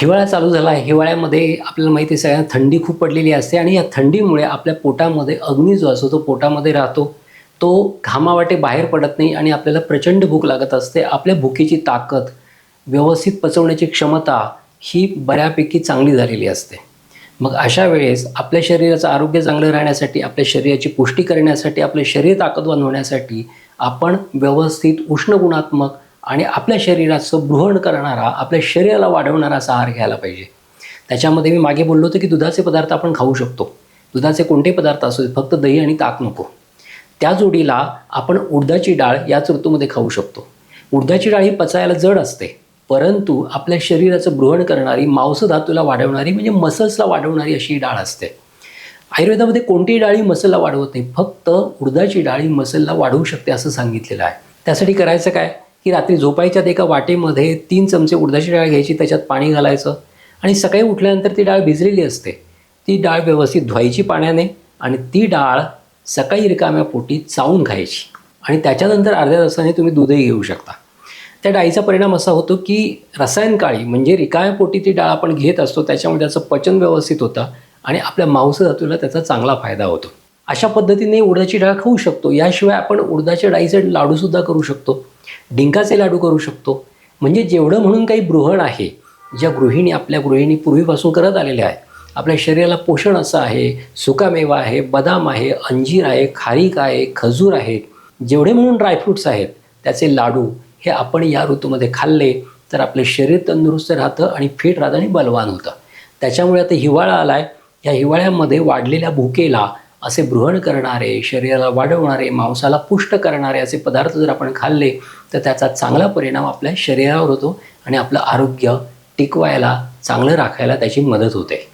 हिवाळा चालू झाला आहे. हिवाळ्यामध्ये आपल्याला माहिती आहे सगळ्यांना थंडी खूप पडलेली असते आणि या थंडीमुळे आपल्या पोटामध्ये अग्नी जो असतो तो पोटामध्ये राहतो. तो घामावाटे बाहेर पडत नाही आणि आपल्याला प्रचंड भूक लागत असते. आपल्या भुकेची ताकद, व्यवस्थित पचवण्याची क्षमता ही बऱ्यापैकी चांगली झालेली असते. मग अशा वेळेस आपल्या शरीराचं आरोग्य चांगलं राहण्यासाठी, आपल्या शरीराची पुष्टी करण्यासाठी, आपले शरीर ताकदवान होण्यासाठी आपण व्यवस्थित उष्ण गुणात्मक आणि आपल्या शरीराचं बृहण करणारा, आपल्या शरीराला वाढवणारा असा आहार घ्यायला पाहिजे. त्याच्यामध्ये मी मागे बोललो होतो की दुधाचे पदार्थ आपण खाऊ शकतो. दुधाचे कोणते पदार्थ असू दे, फक्त दही आणि ताक नको. त्या जोडीला आपण उडदाची डाळ याच ऋतूमध्ये खाऊ शकतो. उडदाची डाळ ही पचायला जड असते, परंतु आपल्या शरीराचं बृहण करणारी, मांसधातूला वाढवणारी म्हणजे मसल्सला वाढवणारी अशी डाळ असते. आयुर्वेदामध्ये कोणतीही डाळी मसलला वाढवत नाही, फक्त उडदाची डाळी मसलला वाढवू शकते असं सांगितलेलं आहे. त्यासाठी करायचं काय की रात्री झोपायच्या एका वाटेमध्ये 3 चमचे उडदाची डाळ घ्यायची, त्याच्यात पाणी घालायचं आणि सकाळी उठल्यानंतर ती डाळ भिजलेली असते, ती डाळ व्यवस्थित धुवायची पाण्याने आणि ती डाळ सकाळी रिकाम्या पोटी चावून खायची आणि त्याच्यानंतर अर्ध्या तासाने तुम्ही दूधही घेऊ शकता. त्या डाळीचा परिणाम असा होतो की रसायन काळी म्हणजे रिकाम्या पोटी ती डाळ आपण घेत असतो, त्याच्यामुळे त्याचं पचन व्यवस्थित होतं आणि आपल्या मांसधातूला त्याचा चांगला फायदा होतो. अशा पद्धतीने उडदाची डाळ खाऊ शकतो. याशिवाय आपण उडदाच्या डाळीचे लाडूसुद्धा करू शकतो, डिंकाचे लाडू करू शकतो. म्हणजे जेवढं म्हणून काही बृहण आहे, ज्या आपल्या गृहिणी पूर्वीपासून करत आलेल्या आहेत. आपल्या शरीराला पोषण असं आहे, सुकामेवा आहे, बदाम आहे, अंजीर आहे, खारीक आहे, खजूर आहे, जेवढे म्हणून ड्रायफ्रूट्स आहेत त्याचे लाडू हे आपण या ऋतूमध्ये खाल्ले तर आपले शरीर तंदुरुस्त राहतं आणि फिट राहतं आणि बलवान होतं. त्याच्यामुळे आता हिवाळा आला आहे, या हिवाळ्यामध्ये वाढलेल्या भुकेला असे बृहण करणारे, शरीराला वाढवणारे, मांसाला पुष्ट करणारे असे पदार्थ जर आपण खाल्ले तर त्याचा चांगला परिणाम आपल्या शरीरावर होतो आणि आपलं आरोग्य टिकवायला, चांगलं राखायला त्याची मदत होते.